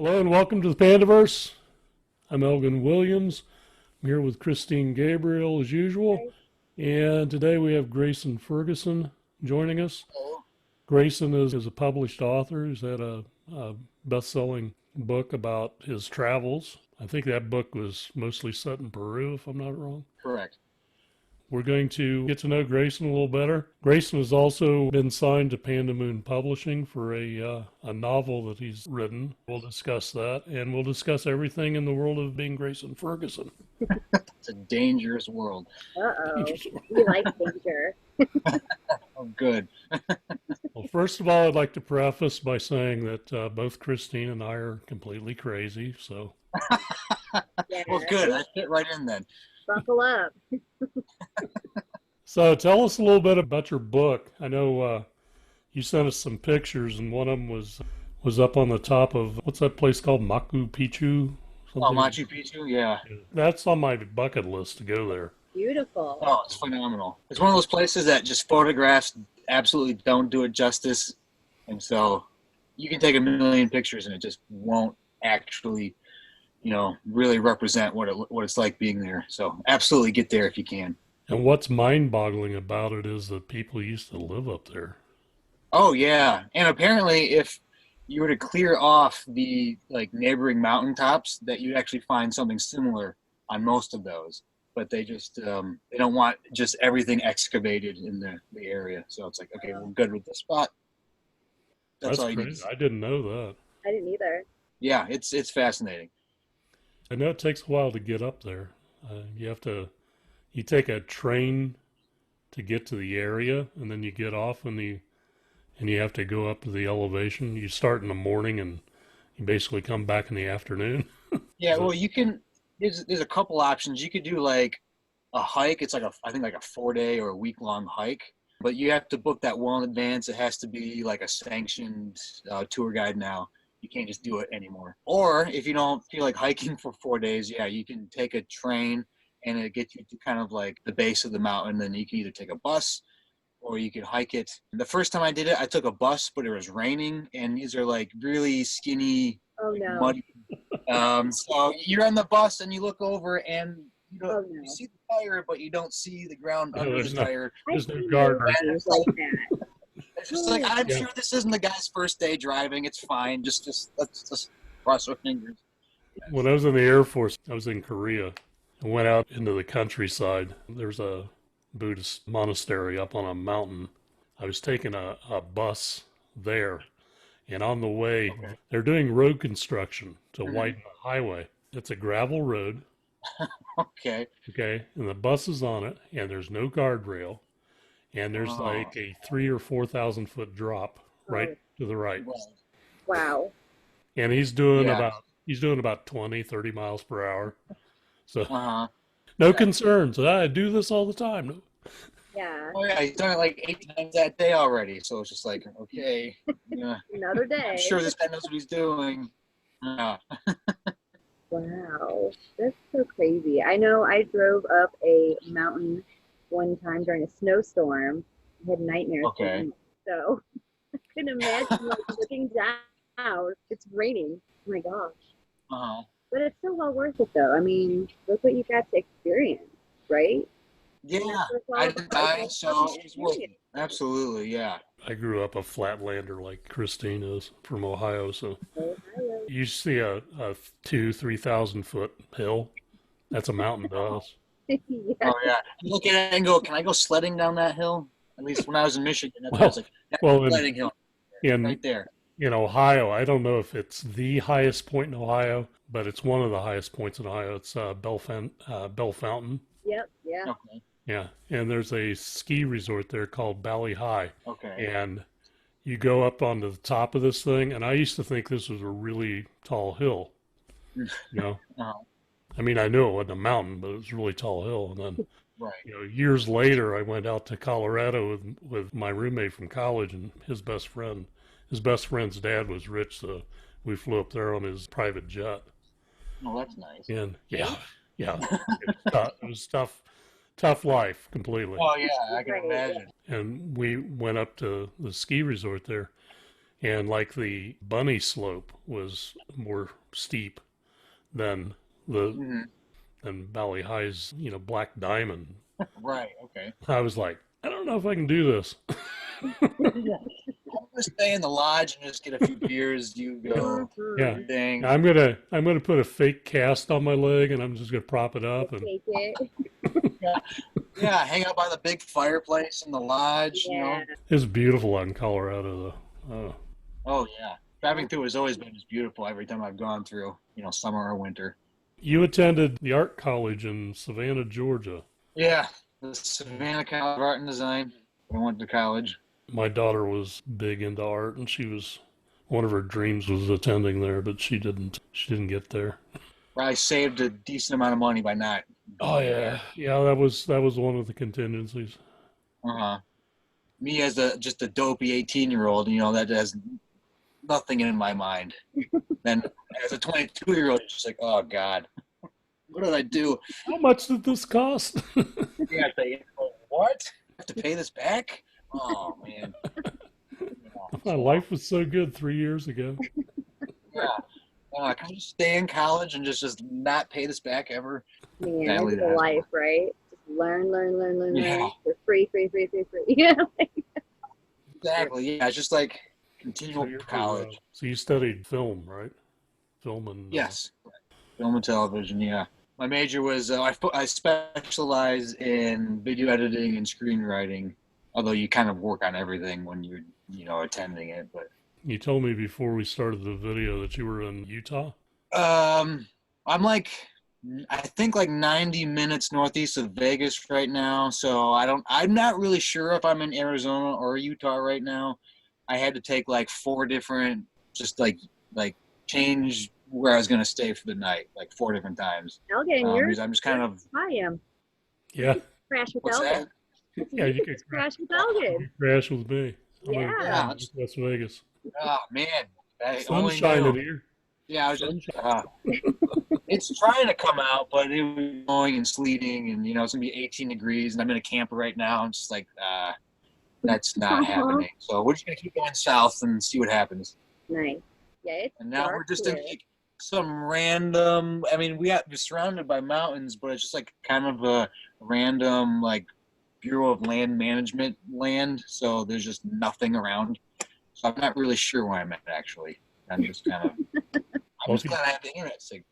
Hello and welcome to the Pandaverse. I'm Elgon Williams. I'm here with Christine Gabriel as usual. And today we have Greyson Ferguson joining us. Greyson is a published author. He's had a best-selling book about his travels. I think that book was mostly set in Peru, if I'm not wrong. Correct. We're going to get to know Greyson a little better. Greyson has also been signed to Pandamoon Publishing for a novel that he's written. We'll discuss that, and we'll discuss everything in the world of being Greyson Ferguson. It's a dangerous world. Uh-oh. We like danger. Oh, good. Well, first of all, I'd like to preface by saying that both Christine and I are completely crazy, so... Yeah. Well, good. I fit right in then. Buckle up. So tell us a little bit about your book. I know you sent us some pictures, and one of them was up on the top of, what's that place called, Makupichu? Oh, Machu Picchu? Yeah. That's on my bucket list to go there. Beautiful. Oh, it's phenomenal. It's one of those places that just photographs absolutely don't do it justice. And so you can take a million pictures and it just won't actually, really represent what it's like being there. So absolutely get there if you can. And what's mind-boggling about it is that people used to live up there. Oh, yeah. And apparently if you were to clear off the neighboring mountaintops, that you'd actually find something similar on most of those. But they just, they don't want just everything excavated in the area. So it's like, okay, we're good with this spot. That's all you need. I didn't know that. I didn't either. Yeah, it's fascinating. I know it takes a while to get up there. You take a train to get to the area, and then you get off and you have to go up to the elevation. You start in the morning and you basically come back in the afternoon. Yeah, well, you can. There's a couple options. You could do like a hike. It's I think a 4-day or a week-long hike, but you have to book that well in advance. It has to be like a sanctioned tour guide now. You can't just do it anymore. Or if you don't feel like hiking for 4 days, yeah, you can take a train and it gets you to kind of like the base of the mountain. Then you can either take a bus or you can hike it. The first time I did it, I took a bus, but it was raining, and these are like really skinny, muddy. So you're on the bus and you look over and you see the tire, but you don't see the ground under the tire. There's no guardrails. Like that. It's just like, I'm sure this isn't the guy's first day driving. It's fine. Let's just cross our fingers. When I was in the Air Force, I was in Korea. I went out into the countryside. There's a Buddhist monastery up on a mountain. I was taking a bus there, and on the way, they're doing road construction to widen the highway. It's a gravel road. Okay, and the bus is on it, and there's no guardrail. And there's like a 3,000 or 4,000 foot drop right to the right. Wow. And he's doing about 20, 30 miles per hour. So no concerns. I do this all the time. Yeah. Oh yeah, he's done it like 8 times that day already. So it's just like, okay, yeah. Another day. I'm sure this guy knows what he's doing. Wow. That's so crazy. I know I drove up a mountain one time during a snowstorm. I had nightmares. Okay. So I can imagine looking down. It's raining. Oh my gosh. But it's still well worth it though. I mean, look what you got to experience, right? Yeah. I didn't die, so it was worth it. Absolutely, yeah. I grew up a flatlander like Christine is from Ohio, so you see a 2,000-3,000 foot hill. That's a mountain to us. Yeah. Oh yeah. You look at it and go, can I go sledding down that hill? At least when I was in Michigan, that's what I was like, that's sledding hill. Right there. In Ohio, I don't know if it's the highest point in Ohio, but it's one of the highest points in Ohio. It's Bell Fountain. Yep. Yeah. Okay. Yeah, and there's a ski resort there called Bali High. Okay. And you go up onto the top of this thing, and I used to think this was a really tall hill. I mean, I knew it wasn't a mountain, but it was a really tall hill. And then, years later, I went out to Colorado with my roommate from college and his best friend. His best friend's dad was rich, so we flew up there on his private jet. Oh, that's nice. And yeah, it was tough life completely. Oh yeah, I can imagine. And we went up to the ski resort there, and like the bunny slope was more steep than the Mhm. than Valley High's, Black Diamond. Right. Okay. I was like, I don't know if I can do this. I'm gonna stay in the lodge and just get a few beers. You go. Yeah. Mhm. Thing. I'm gonna put a fake cast on my leg, and I'm just gonna prop it up, and Take it. Yeah. Hang out by the big fireplace in the lodge. Yeah. it's beautiful out in Colorado, though. Oh yeah. Driving through has always been as beautiful every time I've gone through. Summer or winter. You attended the art college in Savannah, Georgia. Yeah. The Savannah College of Art and Design. I went to college. My daughter was big into art, and one of her dreams was attending there, but she didn't get there. I saved a decent amount of money by not. Oh yeah, that was one of the contingencies. Me as just a dopey 18-year-old, that has nothing in my mind. Then as a 22-year-old, it's just like, oh God, what did I do? How much did this cost? Yeah, what? I have to pay this back? Oh man. My life was so good 3 years ago. Yeah. Can I just stay in college and just not pay this back ever? Man, Sadly, it's a that's- life, right? Just learn Yeah. for free. Yeah. Exactly. Yeah, it's just like continual college. So you studied film, right? Film and Yes. Film and television, yeah. My major was, I specialize in video editing and screenwriting, although you kind of work on everything when you're, attending it. But You told me before we started the video that you were in Utah. I'm I think like 90 minutes northeast of Vegas right now. So I'm not really sure if I'm in Arizona or Utah right now. I had to take like 4 different, just like change where I was going to stay for the night, like 4 different times. Elgon, you're Because I'm just kind of, I am. Yeah, Crash with what's Elgon. that? yeah, you could Crash with Elgon. crash with me. I'm in Yeah. Las Vegas. Oh man, I Sun's only shining knew. here. Yeah, I was just, it's trying to come out, but it was snowing and sleeting, and it's gonna be 18 degrees, and I'm in a camper right now. I'm just like, that's not happening. So we're just gonna keep going south and see what happens. Nice. Yeah, it's And now we're dark just in here. like some random. I mean, we're surrounded by mountains, but it's just like kind of a random like Bureau of Land Management land. So there's just nothing around. So I'm not really sure where I'm at actually. I'm just kind of. I'm just glad I have the internet signal.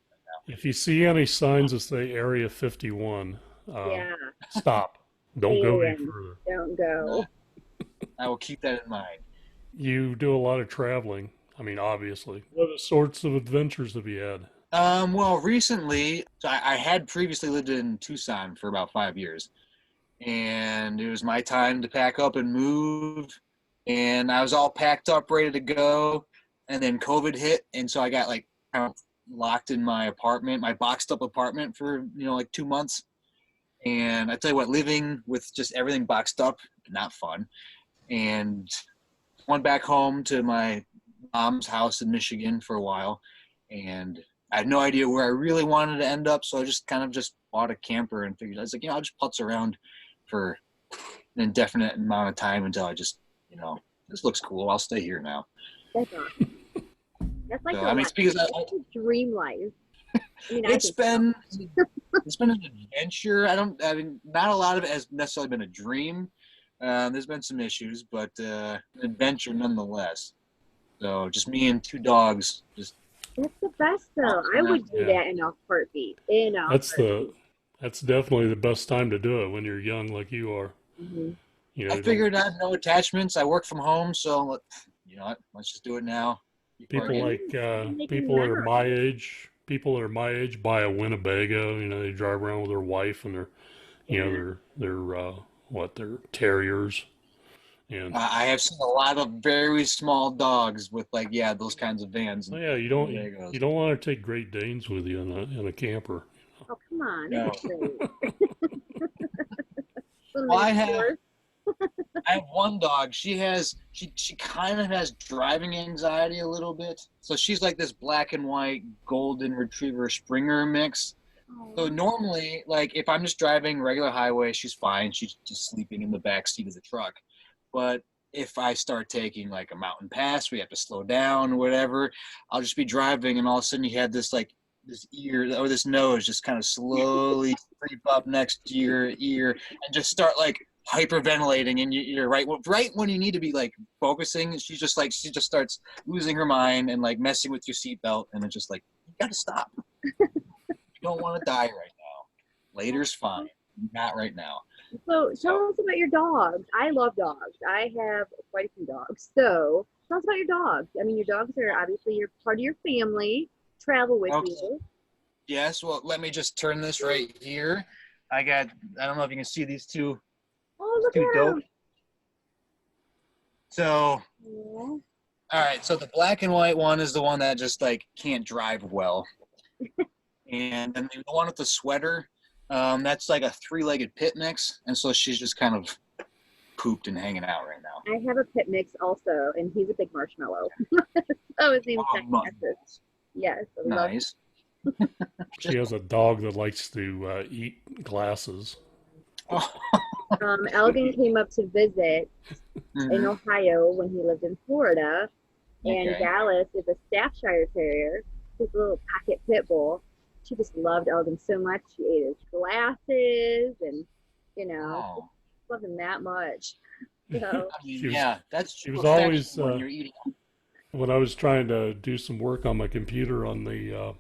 If you see any signs that say Area 51, Yeah. stop. Don't go any Alien. further. Don't go. I will keep that in mind. You do a lot of traveling. I mean, obviously. What sorts of adventures have you had? Well, recently, so I had previously lived in Tucson for about 5 years, and it was my time to pack up and move, and I was all packed up, ready to go, and then COVID hit, and so I got like kind of locked in my apartment, my boxed up apartment for like 2 months, and I tell you what, living with just everything boxed up, not fun, and went back home to my mom's house in Michigan for a while, and I had no idea where I really wanted to end up, so I just kind of just bought a camper and figured I was like, I'll just putz around for an indefinite amount of time until I just, this looks cool. I'll stay here now. That's awesome. That's like So, a I mean, it's because that's a dream life. I mean, it's been an adventure. I mean, not a lot of it has necessarily been a dream. There's been some issues, but an adventure nonetheless. So just me and 2 dogs, just. That's the best though. I would do Yeah. that in a heartbeat. That's definitely the best time to do it when you're young like you are. Mhm. I figured I have no attachments. I work from home, so let's just do it now. People Making people that are memories. my age. People that are my age buy a Winnebago. They drive around with their wife and their terriers. And I have seen a lot of very small dogs with those kinds of vans. yeah, you don't Winnebagos. want to take Great Danes with you in a camper. Oh come on. No. That's great. Well, I have one dog. She kind of has driving anxiety a little bit. So she's like this black and white golden retriever Springer mix. So normally, if I'm just driving regular highway, she's fine. She's just sleeping in the back seat of the truck. But if I start taking like a mountain pass, we have to slow down or whatever. I'll just be driving, and all of a sudden you have this like this ear or this nose just kind of slowly creep up next to your ear and just start like hyperventilating in your ear, right when you need to be like focusing. She just starts losing her mind and like messing with your seatbelt, and it's just like, you gotta stop. You don't want to die right now. Later's fine, not right now. So tell us about your dogs. I love dogs. I have quite a few dogs. So tell us about your dogs. I mean, your dogs are obviously you're part of your family, travel with you. Yes, well, let me just turn this right here. I don't know if you can see these two. Oh, look Two at dope. them. So, Yeah. all right, so the black and white one is the one that just like can't drive well. And then the one with the sweater, that's like a 3-legged pit mix, and so she's just kind of pooped and hanging out right now. I have a pit mix also, and he's a big marshmallow. So his name's Texas. Yes. I love Nice. She has a dog that likes to eat glasses. Elgon came up to visit in Ohio when he lived in Florida, and Dallas is a Staffordshire Terrier. His little pocket pit bull. She just loved Elgon so much. She ate his glasses, and loved him that much. So, that's she was always when you're eating. When I was trying to do some work on my computer on the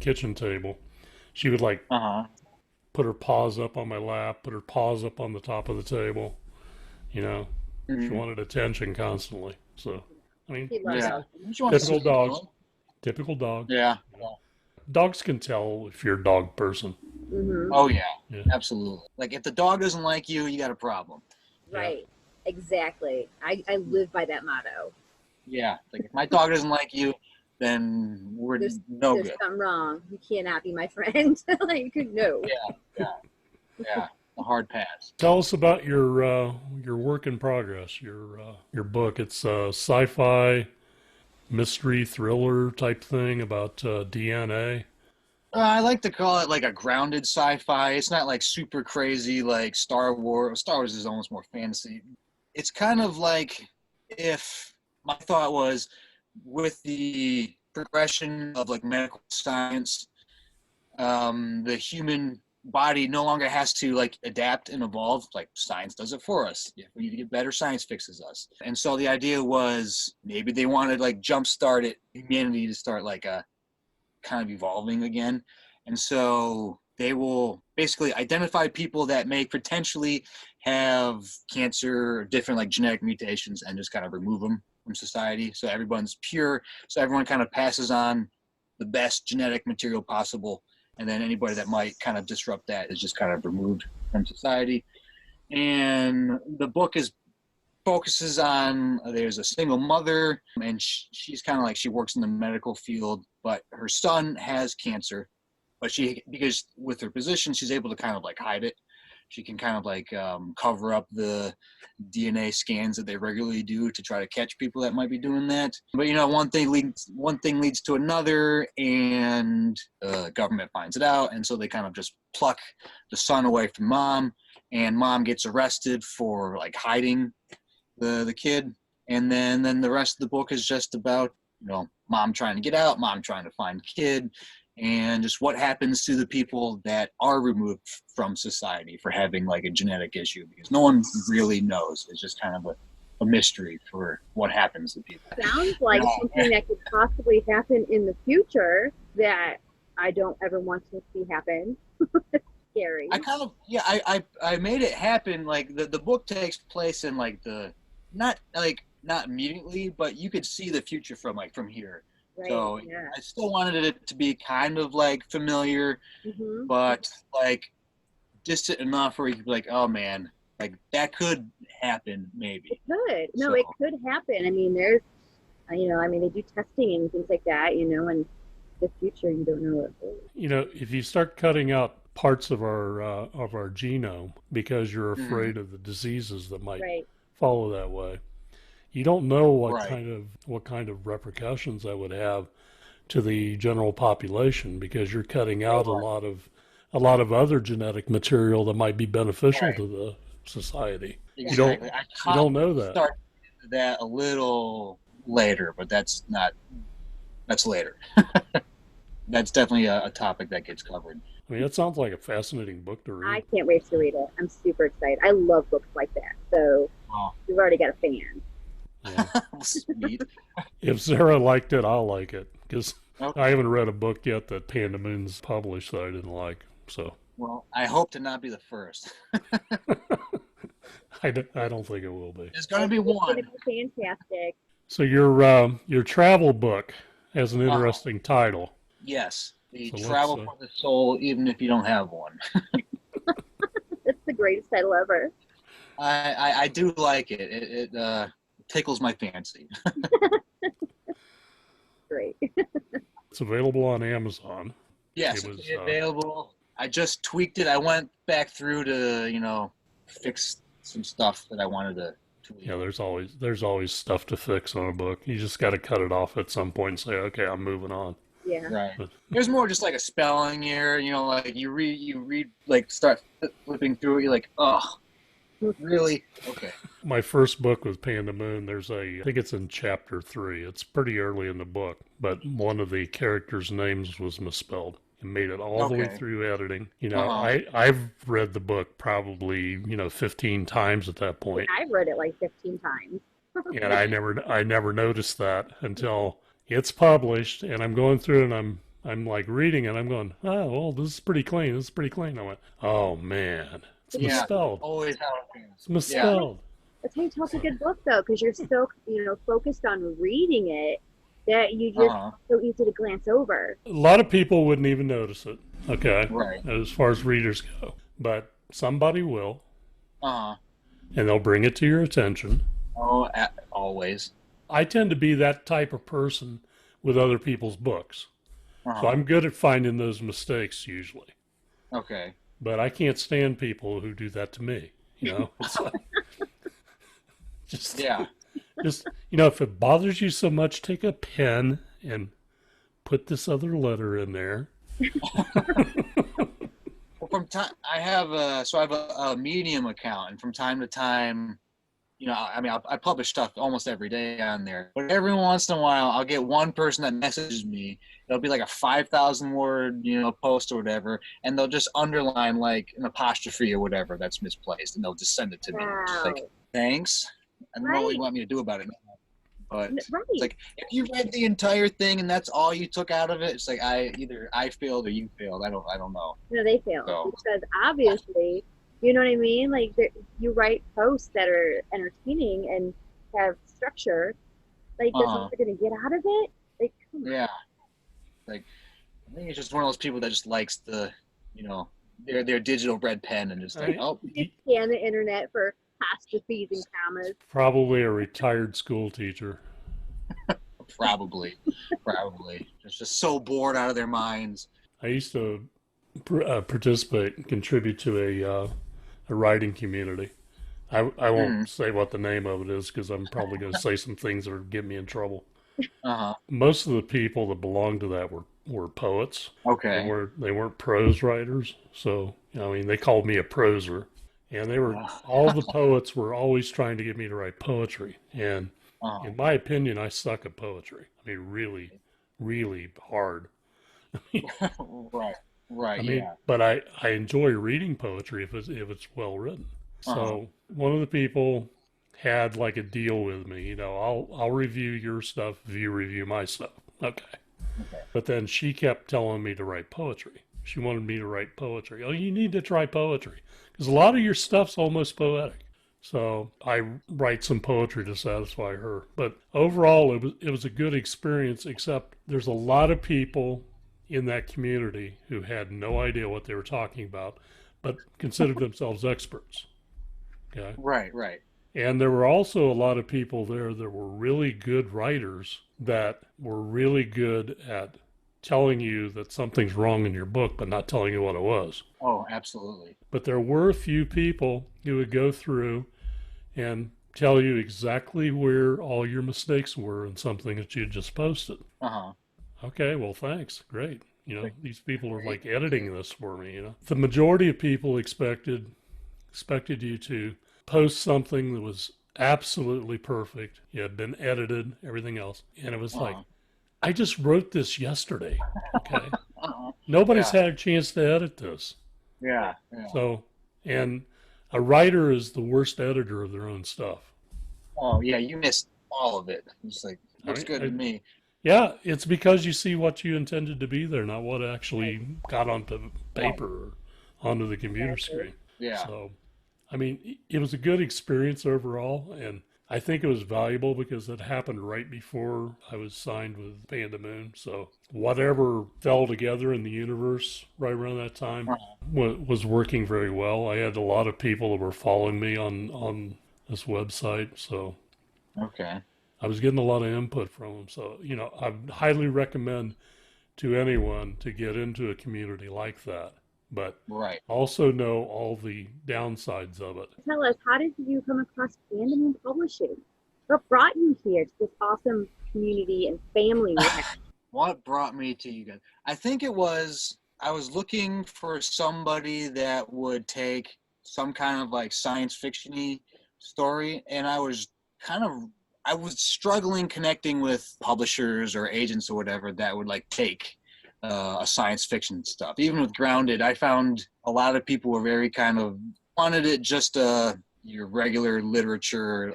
kitchen table, she would like put her paws up on my lap, put her paws up on the top of the table. She wanted attention constantly. So, I mean, typical dogs. Typical dog. Yeah. Dogs can tell if you're a dog person. mm-hmm. Oh yeah, absolutely. Like if the dog doesn't like you, you got a problem. Right. Exactly. I live by that motto. Yeah. Like if my dog doesn't like you, then there's something wrong. You cannot be my friend. Like, no. Yeah. A hard pass. Tell us about your work in progress. Your book. It's a sci-fi mystery thriller type thing about DNA. I like to call it like a grounded sci-fi. It's not like super crazy like Star Wars. Star Wars is almost more fantasy. It's kind of like if my thought was with the progression of like medical science, the human body no longer has to like adapt and evolve. Like science does it for us. If we need to get better, science fixes us. And so the idea was maybe they wanted like jumpstart it, humanity to start like a kind of evolving again. And so they will basically identify people that may potentially have cancer or different like genetic mutations and just kind of remove them from society. So everyone's pure. So everyone kind of passes on the best genetic material possible. And then anybody that might kind of disrupt that is just kind of removed from society. And the book focuses on, there's a single mother, and she's kind of like, she works in the medical field, but her son has cancer. But because with her position, she's able to kind of like hide it. She can kind of like cover up the DNA scans that they regularly do to try to catch people that might be doing that. But one thing leads to another, and the government finds it out, and so they kind of just pluck the son away from mom, and mom gets arrested for like hiding the kid. And then the rest of the book is just about mom trying to get out, mom trying to find kid, and just what happens to the people that are removed from society for having like a genetic issue, because no one really knows. It's just kind of a mystery for what happens to people. Sounds like something that could possibly happen in the future that I don't ever want to see happen. Scary. I made it happen. Like the book takes place in like not immediately, but you could see the future from here. Right, so I still wanted it to be kind of like familiar, but like distant enough where you could be like, oh man, like that could happen maybe. It could. No, it could happen. I mean, there's, they do testing and things like that, and the future, you don't know what. If you start cutting out parts of our genome because you're afraid of the diseases that might follow that way, you don't know what kind of repercussions that would have to the general population, because you're cutting out a lot of other genetic material that might be beneficial society. Exactly. You don't know that. Start that a little later, but that's later. That's definitely a topic that gets covered. I mean, it sounds like a fascinating book to read. I can't wait to read it. I'm super excited. I love books like that. So you've already got a fan. Yeah. Sweet. If Sarah liked it, I'll like it, because Okay. I haven't read a book yet that Pandamoon's published that I didn't like. So Well, I hope to not be the first. I don't think it will be. There's going to be one. It's going to be fantastic. So your travel book has an interesting title. Yes. The So Travel for the Soul, even if you don't have one. It's the greatest title ever. I do like it. It tickles my fancy. Great. It's available on Amazon. Yes, It was, it's available. I just tweaked it. I went back through to, fix some stuff that I wanted to tweak. Yeah, there's always stuff to fix on a book. You just got to cut it off at some point and say, okay, I'm moving on. Yeah. Right. But There's more just like a spelling error, like you read, like start flipping through it, you're like, oh, really? Okay. my first book was Pandamoon. I think it's in chapter 3. It's pretty early in the book, but one of the characters' names was misspelled. And made it all the way through editing. I've read the book probably 15 times at that point. I've read it like 15 times. And I never noticed that until it's published, and I'm going through it, and I'm like reading it. I'm going, oh well, this is pretty clean. This is pretty clean. I went, oh man, it's misspelled. Always how it is. It's misspelled. That's how you tell it's a good book, though, because you're so focused on reading it that you just so easy to glance over. A lot of people wouldn't even notice it. Okay, right. As far as readers go, but somebody will, and they'll bring it to your attention. Oh, always. I tend to be that type of person with other people's books. So I'm good at finding those mistakes usually. Okay. But I can't stand people who do that to me. It's like, just if it bothers you so much, take a pen and put this other letter in there. Well, I have a Medium account, and from time to time, I publish stuff almost every day on there. But every once in a while, I'll get one person that messages me. It'll be like a 5,000 word, post or whatever, and they'll just underline like an apostrophe or whatever that's misplaced, and they'll just send it to me. Just like, thanks. I don't know what you want me to do about it, but it's like if you read the entire thing and that's all you took out of it, it's like either I failed or you failed. I don't know. No, they failed because obviously. You know what I mean? Like, you write posts that are entertaining and have structure. Like, that's what they're going to get out of it? Like, come on. Yeah. Like, I think it's just one of those people that just likes the, their digital red pen and just like, You scan the internet for apostrophes and commas. Probably a retired school teacher. Probably. Just so bored out of their minds. I used to participate and contribute to a writing community. I won't say what the name of it is because I'm probably going to say some things that would get me in trouble. Most of the people that belonged to that were poets. Okay. They weren't prose writers. So, they called me a proser. And all the poets were always trying to get me to write poetry. And in my opinion, I suck at poetry. I mean, really, really hard. Right. But I enjoy reading poetry if it's well written. So one of the people had like a deal with me, I'll review your stuff if you review my stuff. Okay. But then she kept telling me to write poetry. She wanted me to write poetry. Oh, you need to try poetry because a lot of your stuff's almost poetic. So I write some poetry to satisfy her. But overall, it was a good experience, except there's a lot of people in that community who had no idea what they were talking about, but considered themselves experts. Okay. Right. And there were also a lot of people there that were really good writers that were really good at telling you that something's wrong in your book, but not telling you what it was. Oh, absolutely. But there were a few people who would go through and tell you exactly where all your mistakes were in something that you had just posted. Okay, well, thanks. Great. These people are like editing this for me, The majority of people expected expected you to post something that was absolutely perfect. It had been edited, everything else. And it was like, I just wrote this yesterday. Okay. Nobody's had a chance to edit this. Yeah. So, and a writer is the worst editor of their own stuff. Oh, yeah, you missed all of it. It's like, looks good to me. Yeah, it's because you see what you intended to be there, not what actually got onto paper or onto the computer screen. Yeah. So, I mean, it was a good experience overall, and I think it was valuable because it happened right before I was signed with Pandamoon. So whatever fell together in the universe right around that time was working very well. I had a lot of people that were following me on this website, so Okay. I was getting a lot of input from them. So, I highly recommend to anyone to get into a community like that, but also know all the downsides of it. Tell us, how did you come across Pandamoon Publishing? What brought you here to this awesome community and family we have? What brought me to you guys? I think I was looking for somebody that would take some kind of like science fiction-y story, and I was struggling connecting with publishers or agents or whatever that would like take a science fiction stuff. Even with Grounded, I found a lot of people were very kind of wanted it just your regular literature.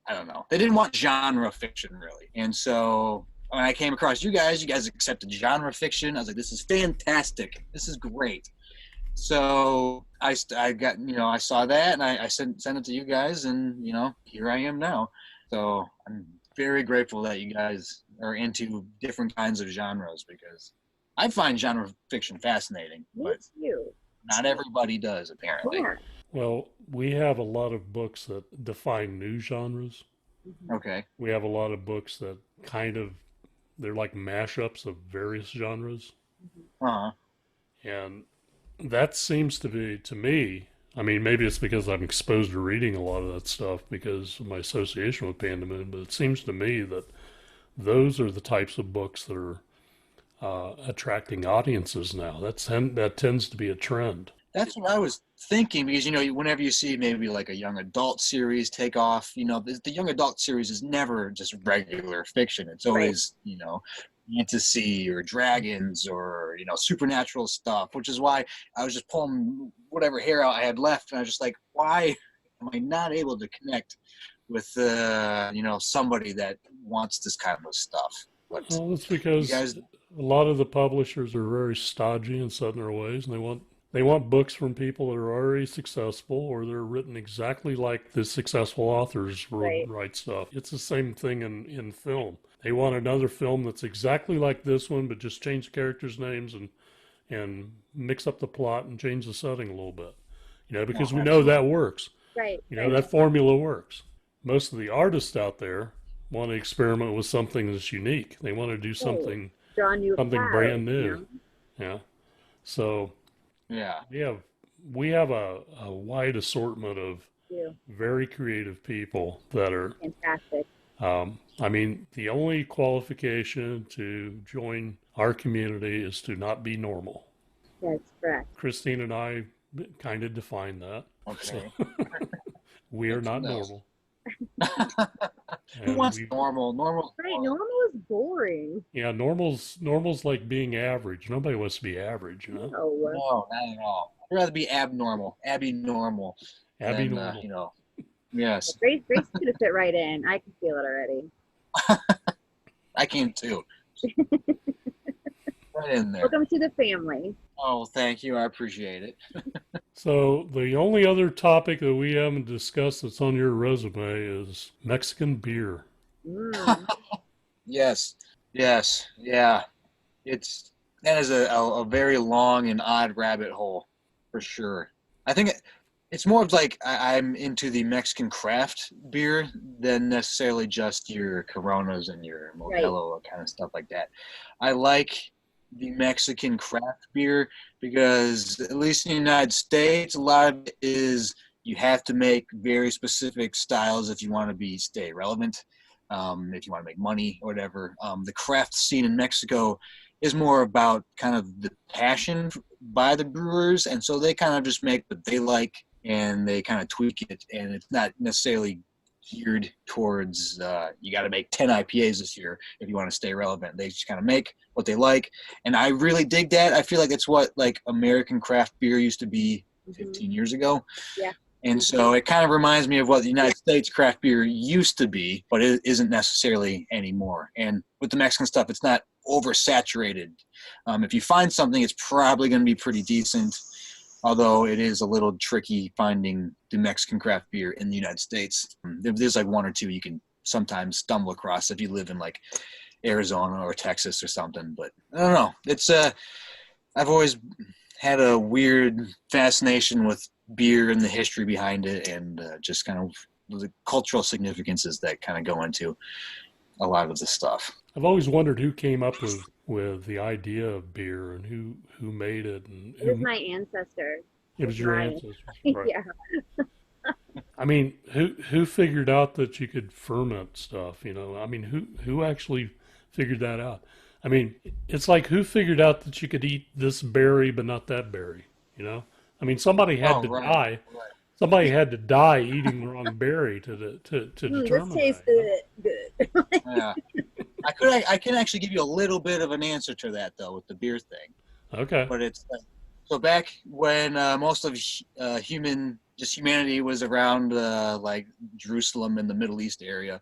I don't know. They didn't want genre fiction really. And so when I came across you guys accepted genre fiction. I was like, this is fantastic. This is great. So I got, I saw that and I sent it to you guys, and, here I am now. So I'm very grateful that you guys are into different kinds of genres, because I find genre fiction fascinating, but not everybody does, apparently. Yeah. Well, we have a lot of books that define new genres. Okay. We have a lot of books that they're like mashups of various genres. And that seems to be, to me, I mean, maybe it's because I'm exposed to reading a lot of that stuff because of my association with Pandamoon, but it seems to me that those are the types of books that are attracting audiences now. That tends to be a trend. That's what I was thinking, because, whenever you see maybe like a young adult series take off, the young adult series is never just regular fiction. It's always, fantasy or dragons or, supernatural stuff, which is why I was just pulling whatever hair out I had left. And I was just like, why am I not able to connect with, somebody that wants this kind of stuff? But well, it's because a lot of the publishers are very stodgy and set in their ways, and they want books from people that are already successful, or they're written exactly like the successful authors write stuff. It's the same thing in film. They want another film that's exactly like this one, but just change the characters' names and mix up the plot and change the setting a little bit. Because we know that works. Right. That formula works. Most of the artists out there want to experiment with something that's unique. They want to do something brand new. Yeah. So we have a wide assortment of very creative people that are fantastic. I mean, the only qualification to join our community is to not be normal. That's correct. Christine and I kind of define that. Okay. So we are not normal. Who wants normal? Right, normal is boring. Yeah, normal's like being average. Nobody wants to be average, No, not at all. I'd rather be abnormal. Abby normal. Yes. Grace could have fit right in. I can feel it already. I can too. Right in there. Welcome to the family. Oh, thank you. I appreciate it. So the only other topic that we haven't discussed that's on your resume is Mexican beer. Yes. Yeah. That is a very long and odd rabbit hole, for sure. I think it's more of like I'm into the Mexican craft beer than necessarily just your Coronas and your Modelo kind of stuff like that. I like the Mexican craft beer because, at least in the United States, a lot of it is you have to make very specific styles if you want to stay relevant, if you want to make money or whatever. The craft scene in Mexico is more about kind of the passion by the brewers. And so they kind of just make what they like and they kind of tweak it. And it's not necessarily geared towards, you got to make 10 IPAs this year if you want to stay relevant. They just kind of make what they like. And I really dig that. I feel like it's what like American craft beer used to be 15 years ago. Yeah. And so it kind of reminds me of what the United States craft beer used to be, but it isn't necessarily anymore. And with the Mexican stuff, it's not oversaturated. If you find something, it's probably going to be pretty decent, although it is a little tricky finding the Mexican craft beer in the United States. There's like one or two you can sometimes stumble across if you live in like Arizona or Texas or something. But I don't know. It's I've always had a weird fascination with beer and the history behind it, and just kind of the cultural significances that kind of go into a lot of the stuff. I've always wondered who came up with the idea of beer and who made it. And it was my ancestor. It was your ancestors, right? Yeah. I mean, who figured out that you could ferment stuff? You know, I mean, who actually figured that out? I mean, it's like who figured out that you could eat this berry but not that berry? You know, I mean, somebody had to die. Right. Somebody had to die eating the wrong berry to determine. This tastes good. Yeah, I can actually give you a little bit of an answer to that though with the beer thing. Okay. But it's so back when most of humanity was around like Jerusalem and the Middle East area.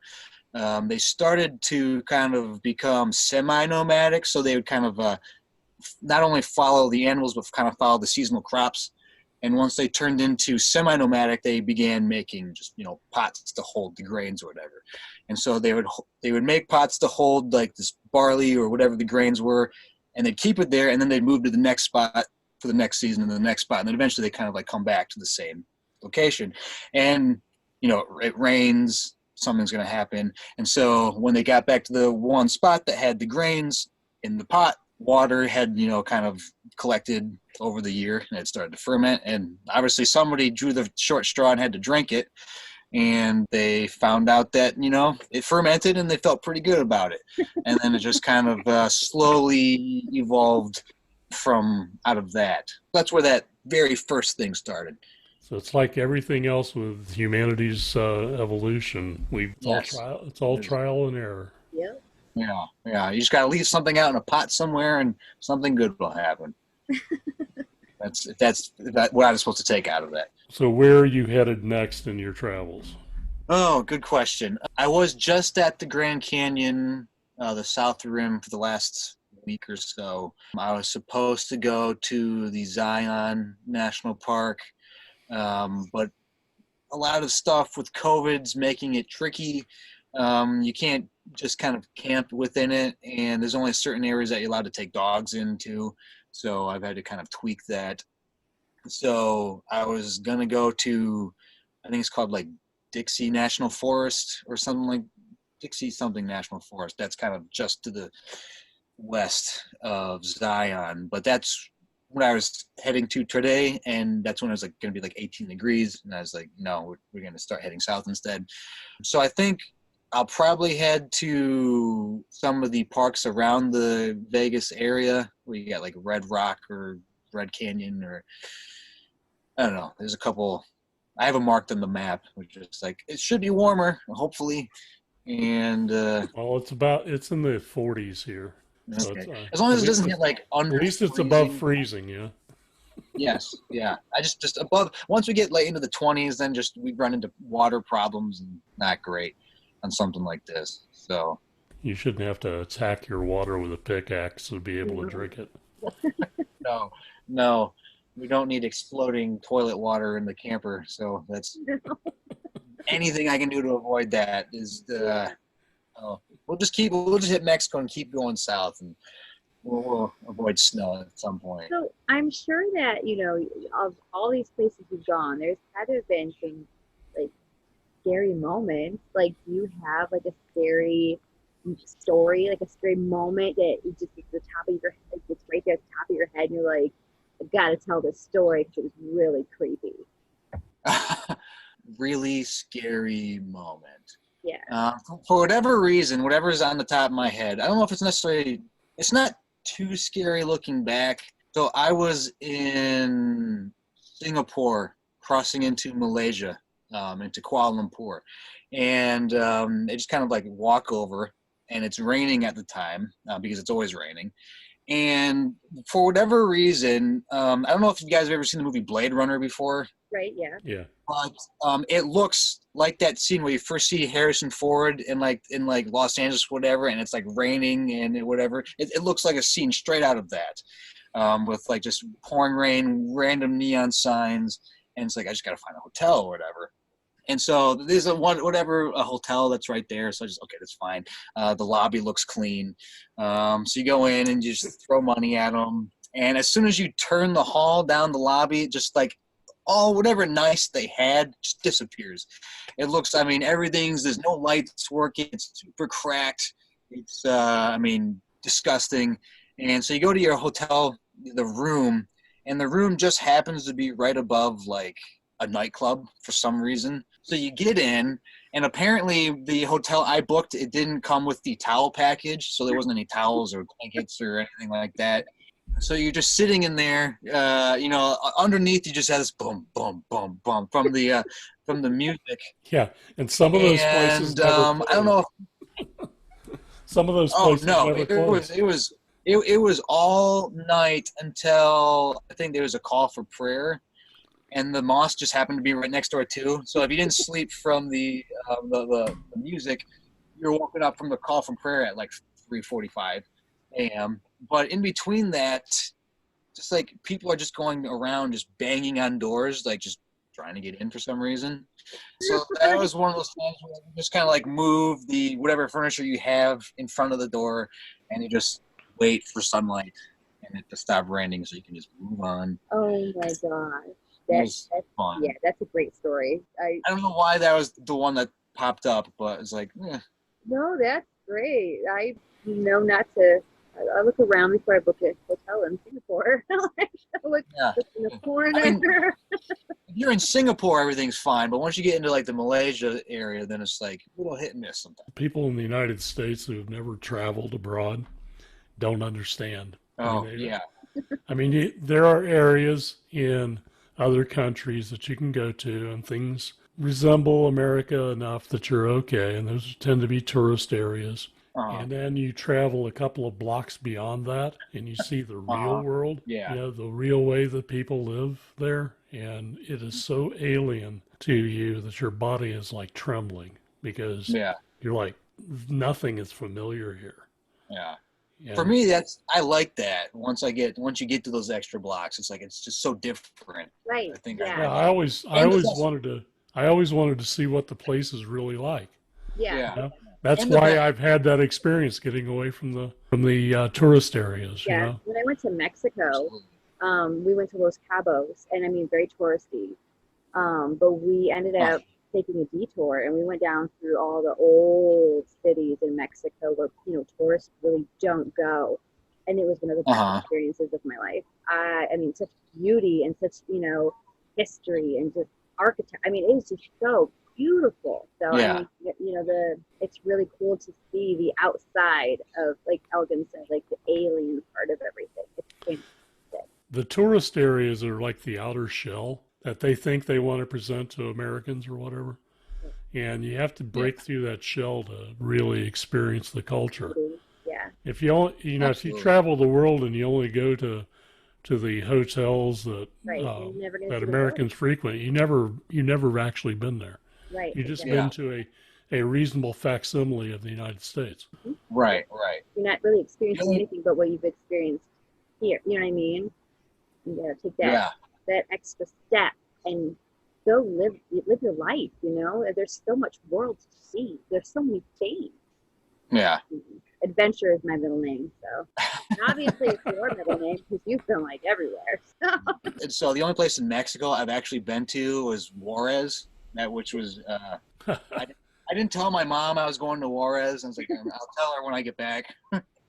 They started to kind of become semi-nomadic, so they would kind of not only follow the animals, but kind of follow the seasonal crops. And once they turned into semi-nomadic, they began making just, pots to hold the grains or whatever. And so they would make pots to hold like this barley or whatever the grains were, and they'd keep it there, and then they'd move to the next spot for the next season and the next spot. And then eventually they kind of like come back to the same location. And, it rains, something's going to happen. And so when they got back to the one spot that had the grains in the pot, water had, kind of collected over the year and it started to ferment. And obviously somebody drew the short straw and had to drink it. And they found out that, it fermented and they felt pretty good about it. And then it just kind of slowly evolved from out of that. That's where that very first thing started. So it's like everything else with humanity's evolution. It's all trial and error. Yep. Yeah. You just got to leave something out in a pot somewhere, and something good will happen. That's what I was supposed to take out of that. So where are you headed next in your travels? Oh, good question. I was just at the Grand Canyon, the South Rim, for the last week or so. I was supposed to go to the Zion National Park. But a lot of stuff with COVID's making it tricky. You can't just kind of camp within it, and there's only certain areas that you're allowed to take dogs into. So I've had to kind of tweak that. So I was going to go to, I think it's called like Dixie National Forest or something like Dixie something National Forest. That's kind of just to the west of Zion, but that's what I was heading to today, and that's when it was like going to be like 18 degrees, and I was like, no, we're going to start heading south instead. So I think I'll probably head to some of the parks around the Vegas area where you got like Red Rock or Red Canyon, or I don't know. There's a couple. I have them marked on the map, which is like it should be warmer, hopefully. And well, it's in the 40s here. So okay. As long as it doesn't get like under. At least it's above freezing, yeah. Yes, yeah. I just above. Once we get like into the 20s, then we run into water problems and not great on something like this. So you shouldn't have to attack your water with a pickaxe to be able to drink it. No, we don't need exploding toilet water in the camper. So that's anything I can do to avoid that is we'll just hit Mexico and keep going south, and we'll avoid snow at some point. So I'm sure that, of all these places you've gone, there's had to have been some like scary moments. Like, do you have like a scary story, like a scary moment that it just gets the top of your head, like it's right there at the top of your head, and you're like, I've got to tell this story because it was really creepy. Really scary moment. Yeah. For whatever reason, whatever's on the top of my head, I don't know if it's necessarily, it's not too scary looking back. So I was in Singapore crossing into Malaysia, into Kuala Lumpur. And I just kind of like walk over, and it's raining at the time because it's always raining. And for whatever reason, I don't know if you guys have ever seen the movie Blade Runner before. Right, yeah. Yeah. But it looks like that scene where you first see Harrison Ford in Los Angeles, whatever, and it's like raining and whatever. It looks like a scene straight out of that, with like just pouring rain, random neon signs, and it's like I just gotta find a hotel or whatever. And so there's a hotel that's right there. So I just, okay, that's fine. The lobby looks clean. So you go in and you just throw money at them. And as soon as you turn the hall down the lobby, just like whatever nice they had just disappears. It looks, there's no lights working. It's super cracked. It's, disgusting. And so you go to your hotel, the room, and the room just happens to be right above like a nightclub for some reason. So you get in, and apparently the hotel I booked, it didn't come with the towel package, so there wasn't any towels or blankets or anything like that. So you're just sitting in there, underneath you just have this boom, boom, boom, boom from the music. Yeah, and some of those places never closed. I don't know. Some of those places never closed. It was all night until I think there was a call for prayer. And the mosque just happened to be right next door too. So if you didn't sleep from the music, you're woken up from the call from prayer at like 3:45 a.m. But in between that, just like people are just going around just banging on doors, like just trying to get in for some reason. So that was one of those times where you just kind of like move the whatever furniture you have in front of the door, and you just wait for sunlight and it to stop raining so you can just move on. Oh my gosh. That's fun. Yeah, that's a great story. I don't know why that was the one that popped up, but it's like, No, that's great. I not to. I look around before I book a hotel in Singapore. I look in the corner. If you're in Singapore, everything's fine, but once you get into like the Malaysia area, then it's like a little hit and miss sometimes. People in the United States who have never traveled abroad don't understand. There are areas in other countries that you can go to, and things resemble America enough that you're okay, and those tend to be tourist areas. And then you travel a couple of blocks beyond that, and you see the real world, the real way that people live there, and it is so alien to you that your body is like trembling because you're like, nothing is familiar here. Yeah. And for me, I like that. Once you get to those extra blocks, it's like it's just so different. Right. I think. I always wanted to see what the place is really like. Yeah. That's why I've had that experience getting away from the tourist areas. Yeah. When I went to Mexico, we went to Los Cabos, and very touristy. But we ended up taking a detour, and we went down through all the old cities in Mexico where tourists really don't go, and it was one of the best experiences of my life. Such beauty and such history and just architecture. It was just so beautiful. So it's really cool to see the outside of, like Elgon said, like the alien part of everything. It's fantastic. The tourist areas are like the outer shell that they think they want to present to Americans or whatever. And you have to break through that shell to really experience the culture. Yeah. If you only, if you travel the world and you only go to the hotels that that Americans frequent, you never actually been there. Right. You've just been to a reasonable facsimile of the United States. Mm-hmm. Right. You're not really experiencing anything but what you've experienced here. You know what I mean? You gotta take that extra step and go live your life. There's so much world to see. There's so many things. Yeah. Adventure is my middle name, so obviously it's your middle name because you've been like everywhere. So the only place in Mexico I've actually been to was Juarez. Which was I didn't tell my mom I was going to Juarez. I was like, I'll tell her when I get back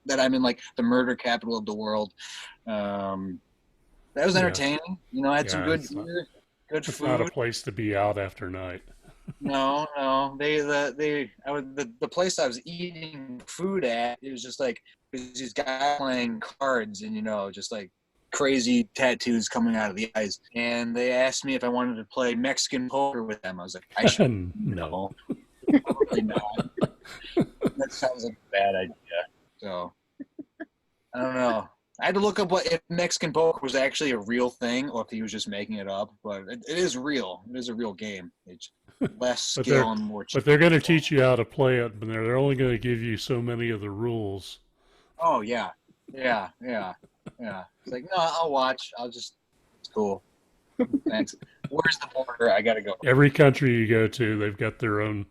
that I'm in like the murder capital of the world. That was entertaining. I had some good beer, good food. It's not a place to be out after night. No. The place I was eating food at, it was just like There's these guys playing cards and, just like crazy tattoos coming out of the eyes. And they asked me if I wanted to play Mexican poker with them. I was like, I should No. Probably not. That sounds like a bad idea. So, I don't know. I had to look up if Mexican poker was actually a real thing or if he was just making it up. But it is real. It is a real game. It's less skill and more. But they're going to teach you how to play it, but they're only going to give you so many of the rules. Oh yeah. It's like, no, I'll watch. It's cool. Thanks. Where's the border? I gotta go. Every country you go to, they've got their own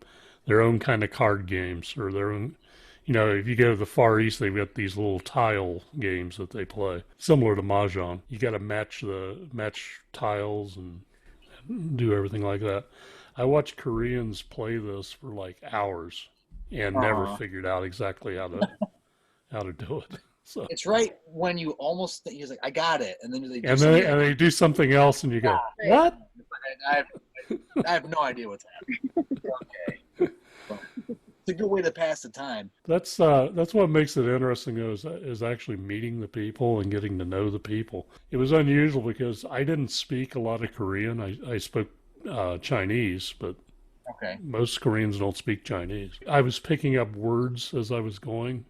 kind of card games, or their own. If you go to the Far East, they've got these little tile games that they play, similar to Mahjong. You got to match tiles and do everything like that. I watched Koreans play this for like hours and never figured out exactly how to do it. So it's right when you almost think, he's like, I got it, and then they do something else, and you go, what? I have no idea what's happening. Okay, it's a good way to pass the time. That's what makes it interesting, is actually meeting the people and getting to know the people. It was unusual because I didn't speak a lot of Korean. I spoke Chinese, but most Koreans don't speak Chinese. I was picking up words as I was going.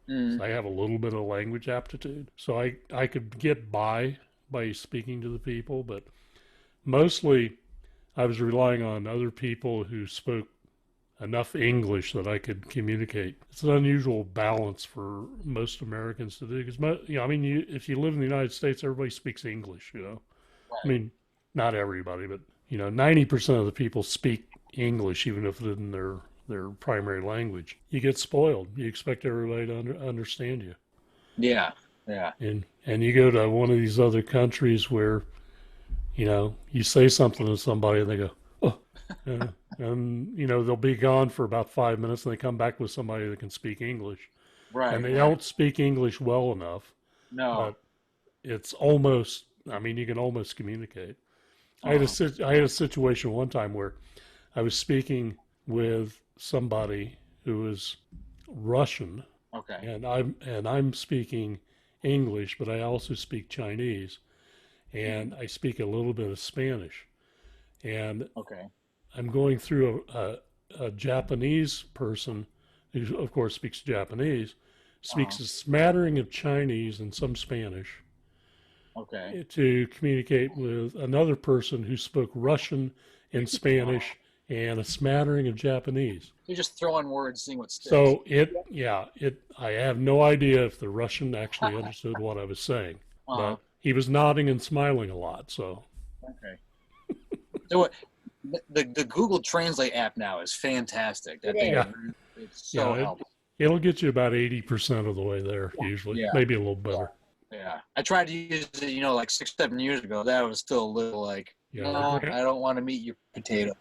So I have a little bit of language aptitude, so I could get by speaking to the people, but mostly I was relying on other people who spoke enough English that I could communicate. It's an unusual balance for most Americans to do, because if you live in the United States, everybody speaks English. Right. I mean, not everybody, but 90% of the people speak English, even if it's in their primary language. You get spoiled. You expect everybody to understand you. Yeah. And you go to one of these other countries where, you say something to somebody and they go, oh, and they'll be gone for about 5 minutes and they come back with somebody that can speak English. Right. And they don't speak English well enough. No. But it's almost, you can almost communicate. I had a situation one time where I was speaking with somebody who was Russian, and I'm speaking English, but I also speak Chinese, and I speak a little bit of Spanish, and I'm going through a Japanese person who, of course, speaks Japanese, speaks a smattering of Chinese and some Spanish, to communicate with another person who spoke Russian and Spanish and a smattering of Japanese. You're just throwing words, seeing what sticks. So I have no idea if the Russian actually understood what I was saying, but he was nodding and smiling a lot. So so the Google Translate app now is fantastic. It's so helpful. It'll get you about 80% of the way there usually, maybe a little better. Yeah, I tried to use it, like 6-7 years ago. That was still a little like, no, I don't want to meet your potato.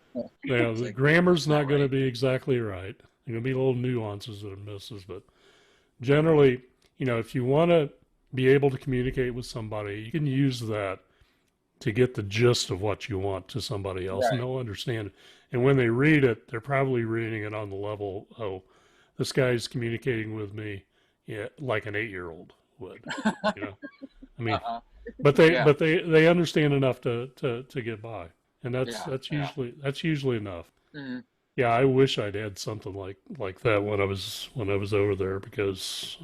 Yeah, the grammar's not going to be exactly right. There are going to be little nuances that it misses, but generally, if you want to be able to communicate with somebody, you can use that to get the gist of what you want to somebody else, and they'll understand it. And when they read it, they're probably reading it on the level, oh, this guy's communicating with me like an 8-year-old would. But they understand enough to get by, and that's usually enough. Mm-hmm. Yeah, I wish I'd had something like that when I was over there, because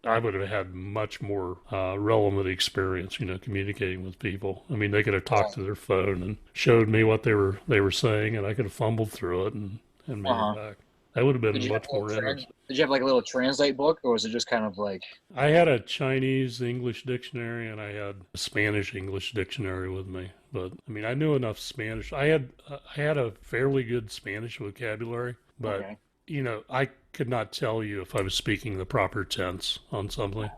I would have had much more relevant experience, communicating with people. They could have talked to their phone and showed me what they were saying, and I could have fumbled through it and made it back. That would have been much more interesting. Did you have like a little translate book, or was it just kind of like? I had a Chinese English dictionary and I had a Spanish English dictionary with me. But I knew enough Spanish. I had a fairly good Spanish vocabulary, but I could not tell you if I was speaking the proper tense on something,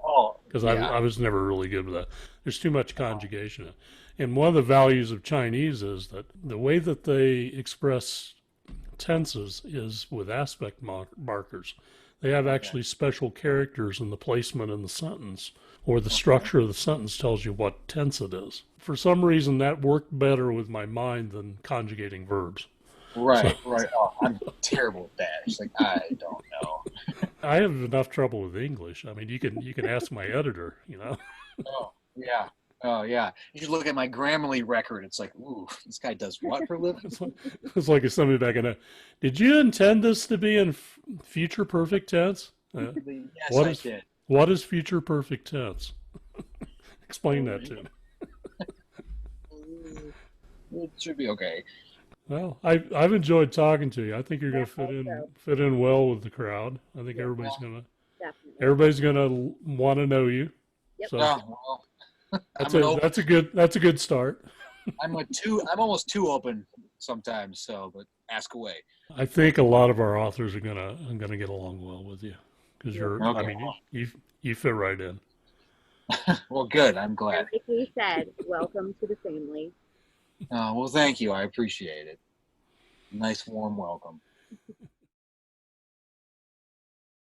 because I was never really good with that. There's too much conjugation. And one of the values of Chinese is that the way that they express tenses is with aspect markers. They have actually special characters in the placement in the sentence, or the structure of the sentence tells you what tense it is. For some reason, that worked better with my mind than conjugating verbs. Right. Oh, I'm terrible at that. It's like, I don't know. I have enough trouble with English. I mean, you can ask my editor, you know. Oh, yeah. Oh, yeah. You should look at my Grammarly record. It's like, ooh, this guy does what for a living? It's like if somebody back in a, did you intend this to be in future perfect tense? Yes, What I is did. what is future perfect tense? Explain that to me. It should be okay. Well, I've enjoyed talking to you. I think you're going to Also, fit in well with the crowd. I think Yeah. definitely definitely. going to want to know you. Yep. So Oh, well, that's I'm an a open. that's a good start. I'm almost too open sometimes. So, but ask away. I think a lot of our authors are gonna get along well with you because Yeah. I Okay. mean, you fit right in. Well, good. I'm And glad. like we said, welcome to the family. Well, thank you. I appreciate it. Nice warm welcome.